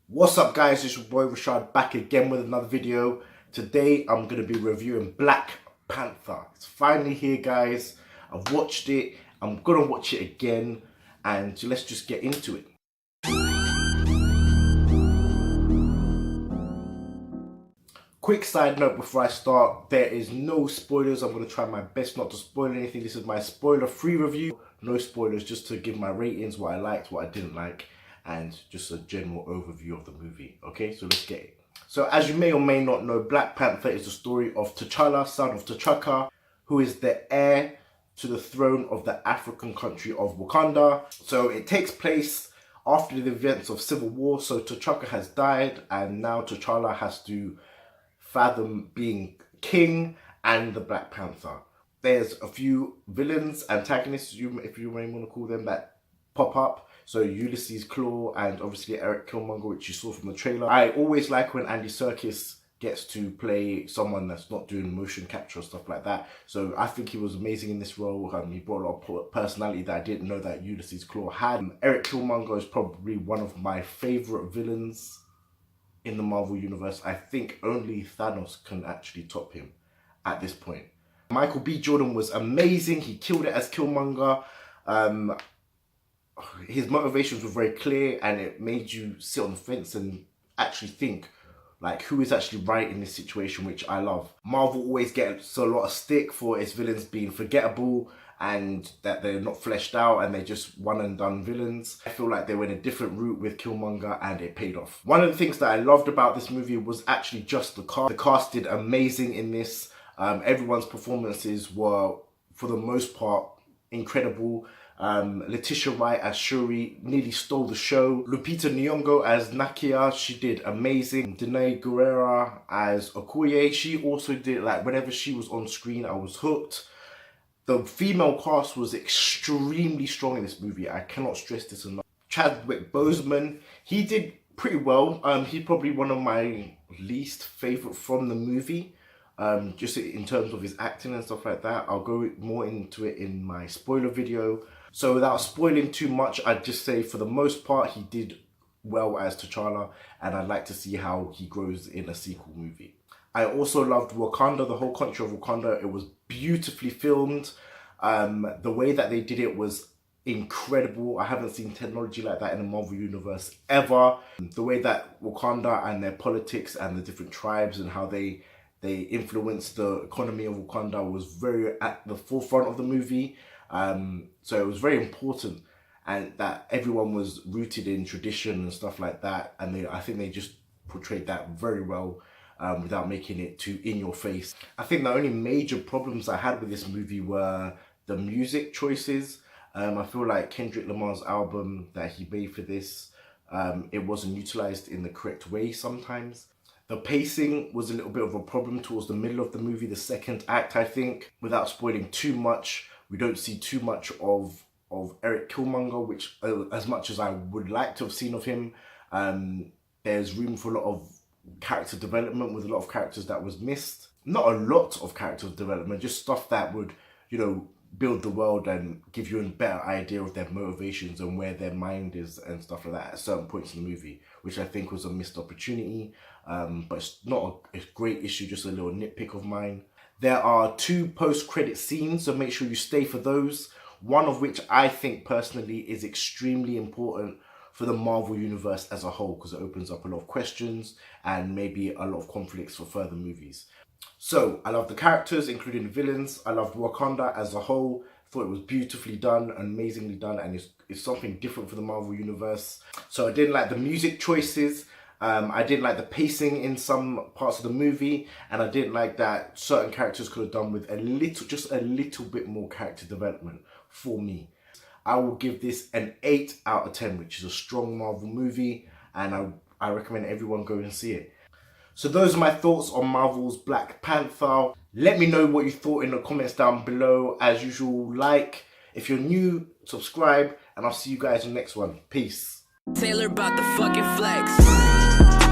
What's up guys, it's your boy Rashad back again with another video. Today I'm going to be reviewing Black Panther. It's finally here guys. I've watched it, I'm going to watch it again, and let's just get into it. Quick side note before I start, there is no spoilers. I'm going to try my best not to spoil anything. This is my spoiler free review. No spoilers, just to give my ratings, what I liked, what I didn't like, and just a general overview of the movie. Okay, so let's get it. So as you may or may not know, Black Panther is the story of T'Challa, son of T'Chaka, who is the heir to the throne of the African country of Wakanda. So it takes place after the events of Civil War. So T'Chaka has died, and now T'Challa has to fathom being king and the Black Panther. There's a few villains, antagonists, if you may want to call them, that pop up. So Ulysses Claw and obviously Eric Killmonger, which you saw from the trailer. I always like when Andy Serkis gets to play someone that's not doing motion capture or stuff like that. So I think he was amazing in this role. He brought a lot of personality that I didn't know that Ulysses Claw had. Eric Killmonger is probably one of my favorite villains in the Marvel Universe. I think only Thanos can actually top him at this point. Michael B. Jordan was amazing. He killed it as Killmonger. His motivations were very clear, and it made you sit on the fence and actually think, like, who is actually right in this situation, which I love. Marvel always gets a lot of stick for its villains being forgettable and that they're not fleshed out and they're just one and done villains. I feel like they went a different route with Killmonger and it paid off. One of the things that I loved about this movie was actually just the cast. The cast did amazing in this. Everyone's performances were, for the most part, incredible. Letitia Wright as Shuri nearly stole the show. Lupita Nyong'o as Nakia, she did amazing. Danai Gurira as Okoye, she also did, like, whenever she was on screen, I was hooked. The female cast was extremely strong in this movie. I cannot stress this enough. Chadwick Boseman, he did pretty well. He's probably one of my least favorite from the movie. Just in terms of his acting and stuff like that. I'll go more into it in my spoiler video. So without spoiling too much, I'd just say for the most part, he did well as T'Challa, and I'd like to see how he grows in a sequel movie. I also loved Wakanda, the whole country of Wakanda. It was beautifully filmed. The way that they did it was incredible. I haven't seen technology like that in the Marvel Universe ever. The way that Wakanda and their politics and the different tribes and how they influence the economy of Wakanda was very at the forefront of the movie. So it was very important, and that everyone was rooted in tradition and stuff like that. And I think they just portrayed that very well, without making it too in your face. I think the only major problems I had with this movie were the music choices. I feel like Kendrick Lamar's album that he made for this, it wasn't utilized in the correct way sometimes. The pacing was a little bit of a problem towards the middle of the movie, the second act, I think. Without spoiling too much, we don't see too much of Eric Killmonger, which as much as I would like to have seen of him, there's room for a lot of character development with a lot of characters that was missed. Not a lot of character development, just stuff that would, you know, build the world and give you a better idea of their motivations and where their mind is and stuff like that at certain points in the movie, which I think was a missed opportunity. But it's not a great issue, just a little nitpick of mine. There are 2 post-credit scenes, so make sure you stay for those. One of which I think personally is extremely important for the Marvel Universe as a whole, because it opens up a lot of questions and maybe a lot of conflicts for further movies. So I love the characters, including the villains. I loved Wakanda as a whole. Thought it was beautifully done, amazingly done, and it's something different for the Marvel Universe. So I didn't like the music choices. I didn't like the pacing in some parts of the movie, and I didn't like that certain characters could have done with just a little bit more character development for me. I will give this an 8 out of 10, which is a strong Marvel movie, and I recommend everyone go and see it. So those are my thoughts on Marvel's Black Panther. Let me know what you thought in the comments down below. As usual, like. If you're new, subscribe, and I'll see you guys in the next one. Peace. Taylor about the fucking flex.